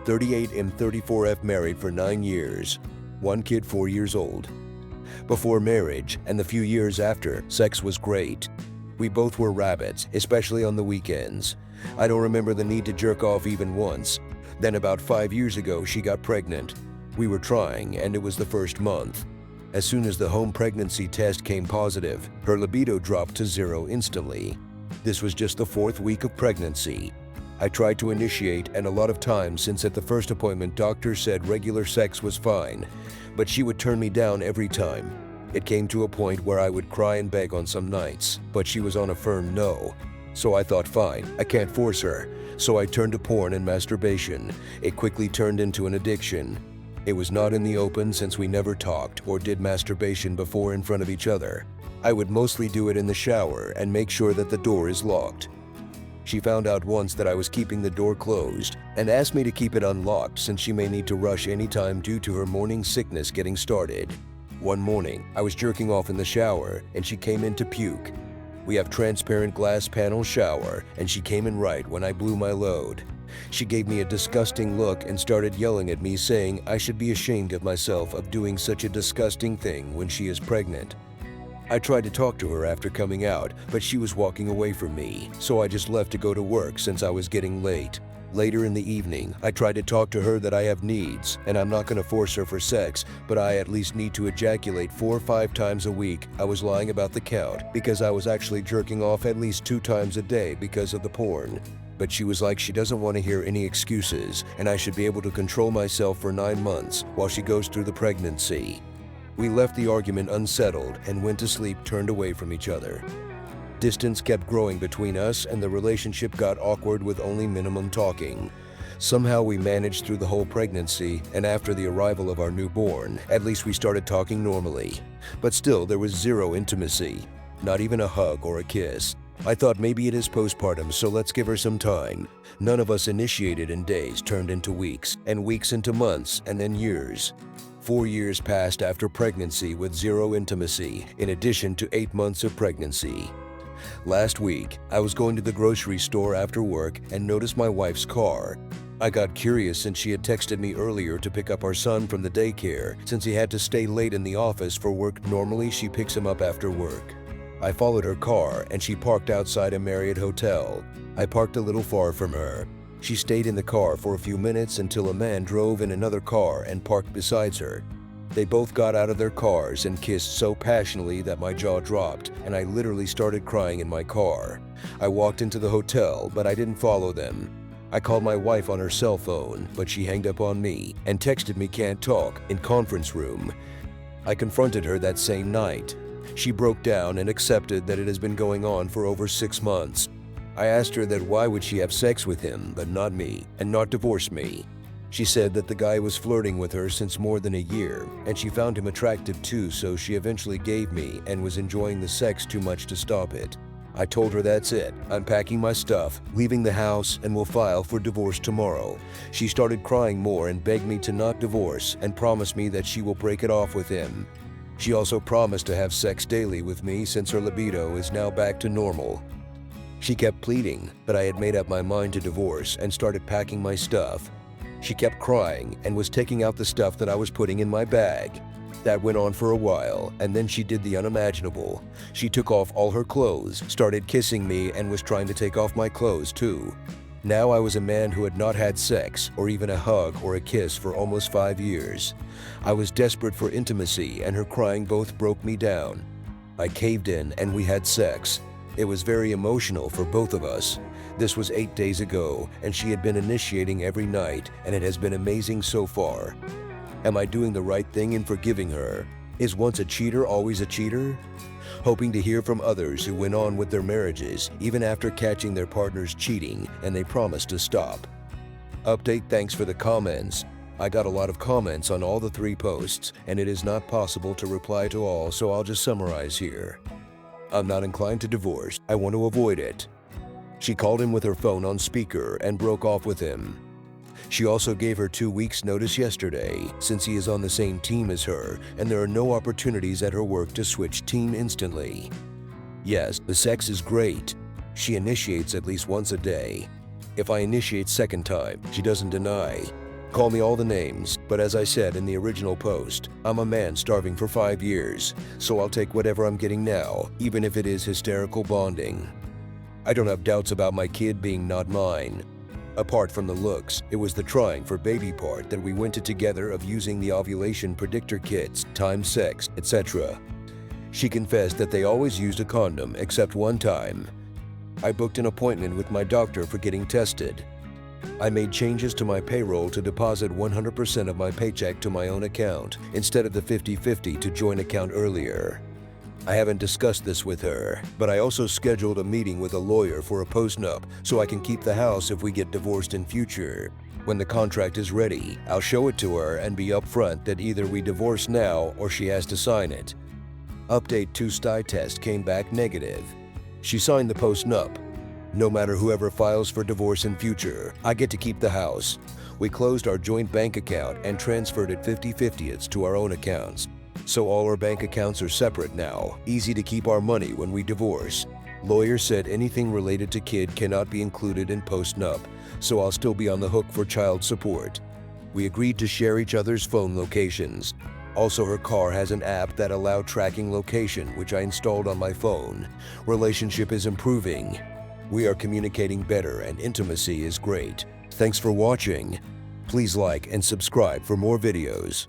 38 and 34F, married for 9 years. One kid 4 years old. Before marriage and the few years after, sex was great. We both were rabbits, especially on the weekends. I don't remember the need to jerk off even once. Then about 5 years ago, she got pregnant. We were trying, and it was the first month. As soon as the home pregnancy test came positive, her libido dropped to 0 instantly. This was just the 4th week of pregnancy. I tried to initiate, and a lot of times, since at the first appointment doctor said regular sex was fine, but she would turn me down every time. It came to a point where I would cry and beg on some nights, but she was on a firm no. So I thought, fine, I can't force her. So I turned to porn and masturbation. It quickly turned into an addiction. It was not in the open since we never talked or did masturbation before in front of each other. I would mostly do it in the shower and make sure that the door is locked. She found out once that I was keeping the door closed and asked me to keep it unlocked since she may need to rush anytime due to her morning sickness getting started. One morning, I was jerking off in the shower and she came in to puke. We have transparent glass panel shower and she came in right when I blew my load. She gave me a disgusting look and started yelling at me saying I should be ashamed of myself of doing such a disgusting thing when she is pregnant. I tried to talk to her after coming out, but she was walking away from me, so I just left to go to work since I was getting late. Later in the evening, I tried to talk to her that I have needs, and I'm not going to force her for sex, but I at least need to ejaculate 4 or 5 times a week. I was lying about the count, because I was actually jerking off at least 2 times a day because of the porn. But she was like she doesn't want to hear any excuses, and I should be able to control myself for 9 months while she goes through the pregnancy. We left the argument unsettled and went to sleep turned away from each other. Distance kept growing between us and the relationship got awkward with only minimum talking. Somehow we managed through the whole pregnancy, and after the arrival of our newborn, at least we started talking normally. But still, there was 0 intimacy, not even a hug or a kiss. I thought maybe it is postpartum, so let's give her some time. None of us initiated, and days turned into weeks, and weeks into months, and then years. 4 years passed after pregnancy with 0 intimacy, in addition to 8 months of pregnancy. Last week, I was going to the grocery store after work and noticed my wife's car. I got curious since she had texted me earlier to pick up our son from the daycare since he had to stay late in the office for work. Normally, she picks him up after work. I followed her car and she parked outside a Marriott hotel. I parked a little far from her. She stayed in the car for a few minutes until a man drove in another car and parked beside her. They both got out of their cars and kissed so passionately that my jaw dropped and I literally started crying in my car. I walked into the hotel, but I didn't follow them. I called my wife on her cell phone, but she hanged up on me and texted me "can't talk" in conference room. I confronted her that same night. She broke down and accepted that it has been going on for over 6 months. I asked her that why would she have sex with him, but not me, and not divorce me. She said that the guy was flirting with her since more than a year, and she found him attractive too, so she eventually gave me and was enjoying the sex too much to stop it. I told her that's it, I'm packing my stuff, leaving the house, and will file for divorce tomorrow. She started crying more and begged me to not divorce and promised me that she will break it off with him. She also promised to have sex daily with me since her libido is now back to normal. She kept pleading, but I had made up my mind to divorce and started packing my stuff. She kept crying and was taking out the stuff that I was putting in my bag. That went on for a while, and then she did the unimaginable. She took off all her clothes, started kissing me, and was trying to take off my clothes too. Now I was a man who had not had sex or even a hug or a kiss for almost 5 years. I was desperate for intimacy, and her crying both broke me down. I caved in and we had sex. It was very emotional for both of us. This was 8 days ago, and she had been initiating every night, and it has been amazing so far. Am I doing the right thing in forgiving her? Is once a cheater always a cheater? Hoping to hear from others who went on with their marriages even after catching their partners cheating and they promised to stop. Update: thanks for the comments. I got a lot of comments on all the 3 posts, and it is not possible to reply to all, so I'll just summarize here. I'm not inclined to divorce. I want to avoid it. She called him with her phone on speaker and broke off with him. She also gave her 2 weeks notice yesterday, since he is on the same team as her and there are no opportunities at her work to switch team instantly. Yes, the sex is great. She initiates at least once a day. If I initiate second time, she doesn't deny. Call me all the names, but as I said in the original post, I'm a man starving for 5 years, so I'll take whatever I'm getting now, even if it is hysterical bonding. I don't have doubts about my kid being not mine. Apart from the looks, it was the trying for baby part that we went to together of using the ovulation predictor kits, time sex, etc. She confessed that they always used a condom except one time. I booked an appointment with my doctor for getting tested. I made changes to my payroll to deposit 100% of my paycheck to my own account instead of the 50-50 to joint account earlier. I haven't discussed this with her, but I also scheduled a meeting with a lawyer for a postnup so I can keep the house if we get divorced in future. When the contract is ready, I'll show it to her and be upfront that either we divorce now or she has to sign it. Update 2 sty test came back negative. She signed the postnup. No matter whoever files for divorce in future, I get to keep the house. We closed our joint bank account and transferred it 50-50 to our own accounts. So all our bank accounts are separate now, easy to keep our money when we divorce. Lawyer said anything related to kid cannot be included in postnup, so I'll still be on the hook for child support. We agreed to share each other's phone locations. Also, her car has an app that allows tracking location, which I installed on my phone. Relationship is improving. We are communicating better and intimacy is great. Thanks for watching. Please like and subscribe for more videos.